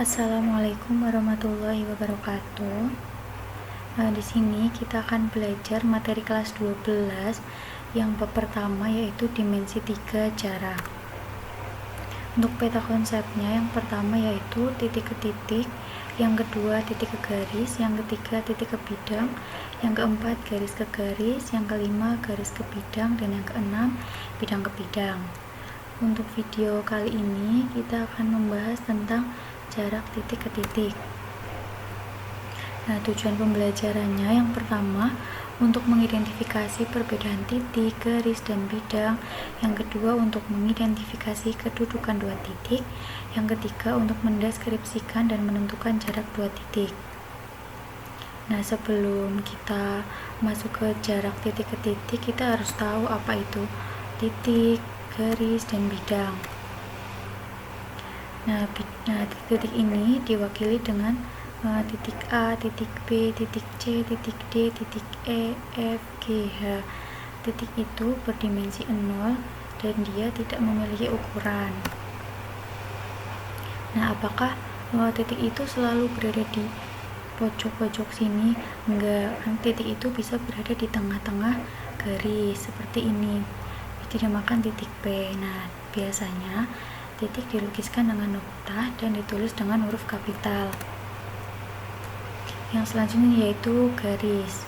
Assalamualaikum warahmatullahi wabarakatuh. Di sini kita akan belajar materi kelas 12 yang bab pertama, yaitu dimensi 3 jarak. Untuk peta konsepnya, yang pertama yaitu titik ke titik, yang kedua titik ke garis, yang ketiga titik ke bidang, yang keempat garis ke garis, yang kelima garis ke bidang, dan yang keenam bidang ke bidang. Untuk video kali ini kita akan membahas tentang jarak titik ke titik. Nah, tujuan pembelajarannya yang pertama untuk mengidentifikasi perbedaan titik, garis, dan bidang. Yang kedua untuk mengidentifikasi kedudukan dua titik. Yang ketiga untuk mendeskripsikan dan menentukan jarak dua titik. Nah, sebelum kita masuk ke jarak titik ke titik, kita harus tahu apa itu titik, garis, dan bidang. Nah, titik ini diwakili dengan titik A, titik B, titik C, titik D, titik E, F, G, H. Titik itu berdimensi 0 dan dia tidak memiliki ukuran. Nah, apakah titik itu selalu berada di pojok-pojok sini? Enggak, titik itu bisa berada di tengah-tengah garis seperti ini. Dinamakan titik P. Nah, biasanya titik dilukiskan dengan nokta dan ditulis dengan huruf kapital. Yang selanjutnya yaitu garis.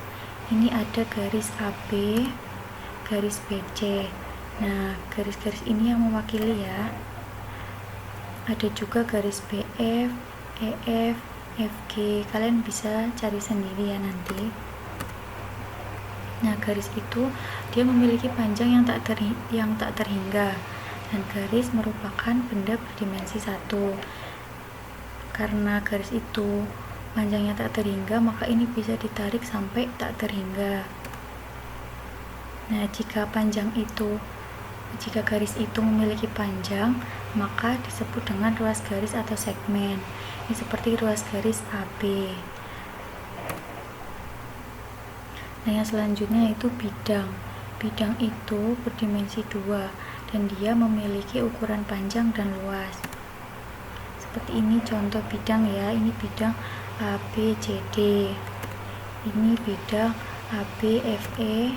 Ini ada garis AB, garis BC. Nah, garis-garis ini yang mewakili ya. Ada juga garis BF, EF, FG. Kalian bisa cari sendiri ya nanti. Nah, garis itu dia memiliki panjang yang tak terhingga. Dan garis merupakan benda berdimensi 1. Karena garis itu panjangnya tak terhingga, maka ini bisa ditarik sampai tak terhingga. Nah, jika garis itu memiliki panjang, maka disebut dengan ruas garis atau segmen. Ini seperti ruas garis AB. Nah, yang selanjutnya yaitu bidang. Bidang itu berdimensi 2 dan dia memiliki ukuran panjang dan luas. Seperti ini contoh bidang ya. Ini bidang ABCD. Ini bidang ABFE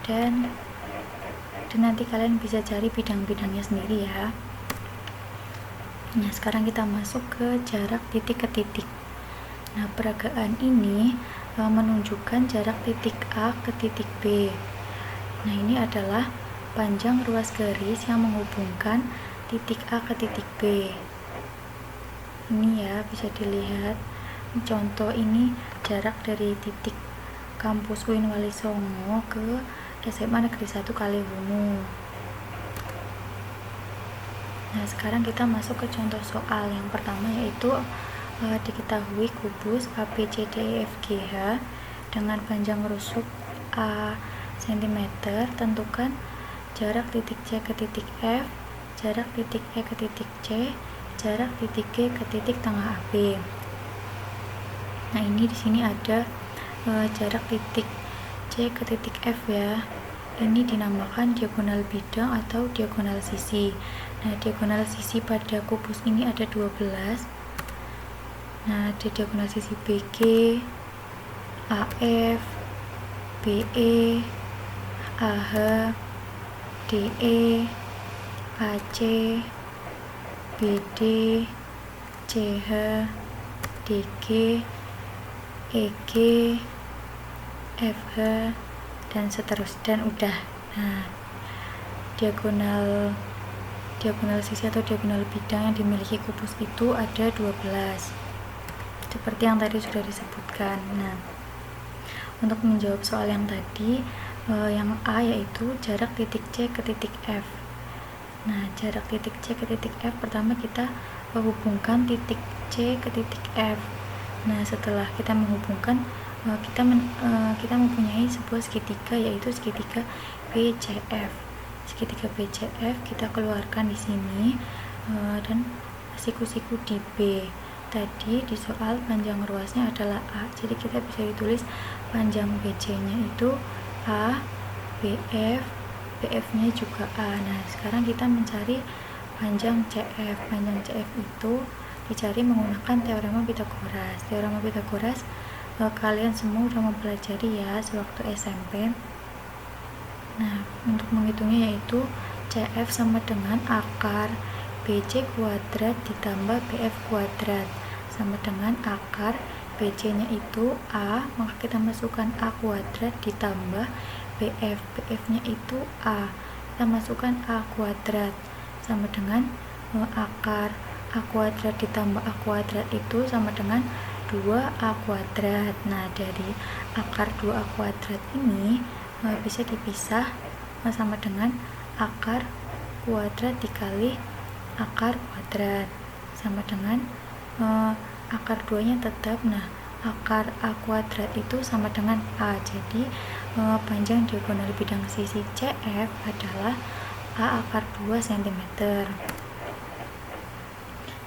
dan nanti kalian bisa cari bidang-bidangnya sendiri ya. Nah, sekarang kita masuk ke jarak titik ke titik. Nah, peragaan ini menunjukkan jarak titik A ke titik B. Nah, ini adalah panjang ruas garis yang menghubungkan titik A ke titik B. Ini ya, bisa dilihat. Contoh ini jarak dari titik kampus UIN Walisongo ke SMA Negeri 1 Kaliwungu. Nah, sekarang kita masuk ke contoh soal. Yang pertama yaitu diketahui kubus ABCDEFGH dengan panjang rusuk A cm. Tentukan jarak titik C ke titik F, jarak titik E ke titik C, jarak titik G ke titik tengah AB. Nah, ini di sini ada jarak titik C ke titik F ya. Ini dinamakan diagonal bidang atau diagonal sisi. Nah, diagonal sisi pada kubus ini ada 12. Nah, di diagonal sisi BG, AF, BE, AH, DE, AC, BD, CH, DG, EG, FH, dan seterusnya, dan udah. Nah, diagonal sisi atau diagonal bidang yang dimiliki kubus itu ada 12 seperti yang tadi sudah disebutkan. Nah, untuk menjawab soal yang tadi, yang A yaitu jarak titik C ke titik F. Nah, jarak titik C ke titik F, pertama kita menghubungkan titik C ke titik F. Nah, setelah kita menghubungkan, kita mempunyai sebuah segitiga yaitu segitiga BCF. Segitiga BCF kita keluarkan di sini dan siku-siku di B. Tadi di soal panjang ruasnya adalah A, jadi kita bisa ditulis panjang BC-nya itu A, BF, BF-nya juga A. Nah, sekarang kita mencari panjang CF. Panjang CF itu dicari menggunakan teorema Pythagoras. Teorema Pythagoras kalian semua sudah mempelajari ya sewaktu SMP. Nah, untuk menghitungnya yaitu CF sama dengan akar BC kuadrat ditambah BF kuadrat sama dengan akar BC nya itu A, maka kita masukkan A kuadrat ditambah BF, BF nya itu A, kita masukkan A kuadrat sama dengan akar A kuadrat ditambah A kuadrat itu sama dengan 2A kuadrat. Nah, dari akar 2A kuadrat ini bisa dipisah sama dengan akar kuadrat dikali akar kuadrat sama dengan akar 2 nya tetap. Nah, akar A kuadrat itu sama dengan A, jadi panjang diagonal bidang sisi CF adalah A akar 2 cm.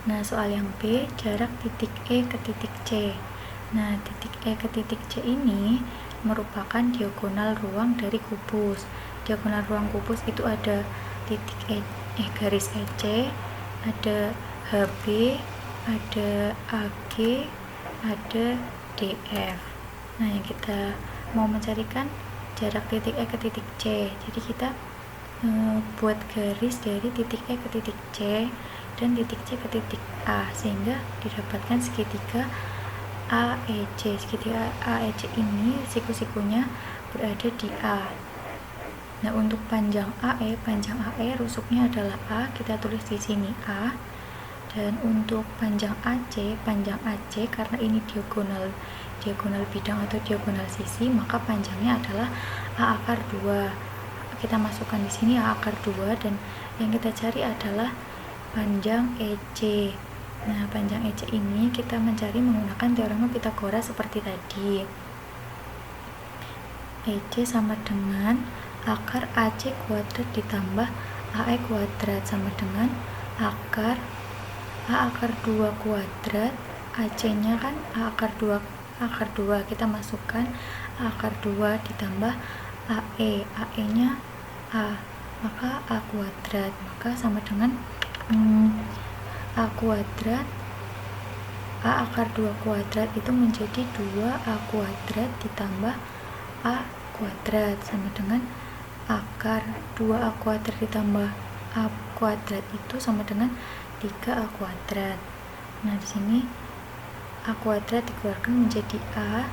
Nah, soal yang B, jarak titik E ke titik C. Nah, titik E ke titik C ini merupakan diagonal ruang dari kubus. Diagonal ruang kubus itu ada titik garis EC, ada HB, ada AG, ada DF. Nah, yang kita mau mencarikan jarak titik E ke titik C. Jadi kita buat garis dari titik E ke titik C dan titik C ke titik A sehingga didapatkan segitiga AEC. Segitiga AEC ini siku-sikunya berada di A. Nah, untuk panjang AE rusuknya adalah A, kita tulis di sini A. Dan untuk panjang AC karena ini diagonal bidang atau diagonal sisi, maka panjangnya adalah A akar 2. Kita masukkan di sini A akar 2 dan yang kita cari adalah panjang EC. Nah, panjang EC ini kita mencari menggunakan teorema Pythagoras seperti tadi. EC sama dengan akar AC kuadrat ditambah AE kuadrat sama dengan akar A akar 2 kuadrat, AC nya kan A akar 2 kita masukkan A akar 2 ditambah AE nya A, maka A kuadrat, maka sama dengan A kuadrat A akar 2 kuadrat itu menjadi 2A kuadrat ditambah A kuadrat sama dengan akar 2A kuadrat ditambah A kuadrat itu sama dengan 3A kuadrat. Nah, di sini A kuadrat dikeluarkan menjadi A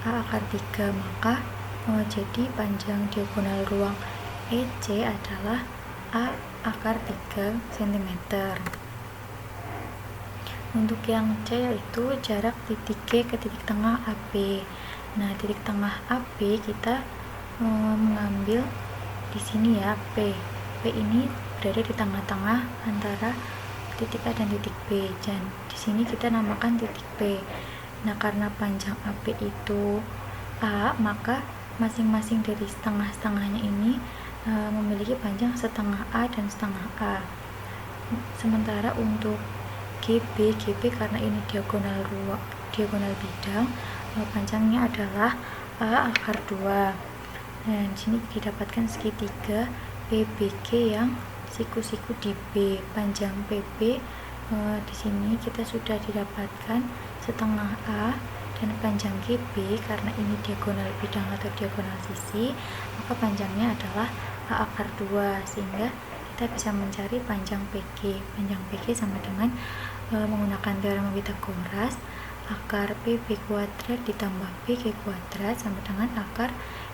akar 3, maka jadi panjang diagonal ruang EC adalah A akar 3 cm. Untuk yang C yaitu jarak titik G ke titik tengah AB. Nah, titik tengah AB kita mengambil di sini ya, P ini berada di tengah-tengah antara titik A dan titik B, dan di sini kita namakan titik P. Nah, karena panjang AB itu A, maka masing-masing dari setengah-setengahnya ini memiliki panjang setengah A dan setengah A. Sementara untuk GB karena ini diagonal bidang, panjangnya adalah A akar 2. Dan di sini didapatkan segitiga PBG yang siku-siku di B. Panjang PB di sini kita sudah didapatkan setengah A, dan panjang GB karena ini diagonal bidang atau diagonal sisi, maka panjangnya adalah A akar 2, sehingga kita bisa mencari panjang PG. Panjang PG sama dengan menggunakan teorema Pythagoras, akar PB kuadrat ditambah PG kuadrat sama dengan akar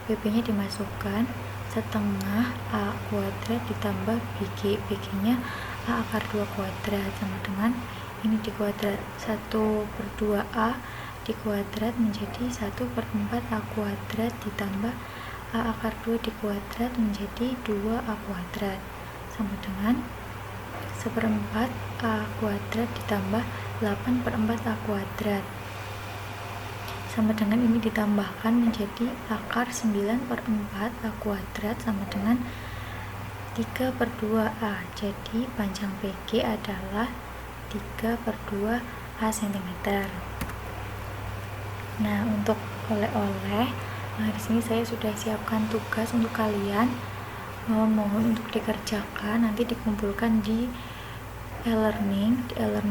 PB nya dimasukkan setengah A kuadrat ditambah BG. BG nya A akar 2 kuadrat sama dengan ini dikuadrat 1/2A dikuadrat menjadi 1/4 A kuadrat ditambah A akar 2 dikuadrat menjadi 2A kuadrat sama dengan 1/4 A kuadrat ditambah 8/4 A kuadrat sama dengan ini ditambahkan menjadi akar 9/4 A kuadrat sama dengan 3/2A. Jadi panjang PG adalah 3/2 A cm. Nah, untuk oleh-oleh, di sini saya sudah siapkan tugas untuk kalian. Mohon untuk dikerjakan, nanti dikumpulkan di e-learning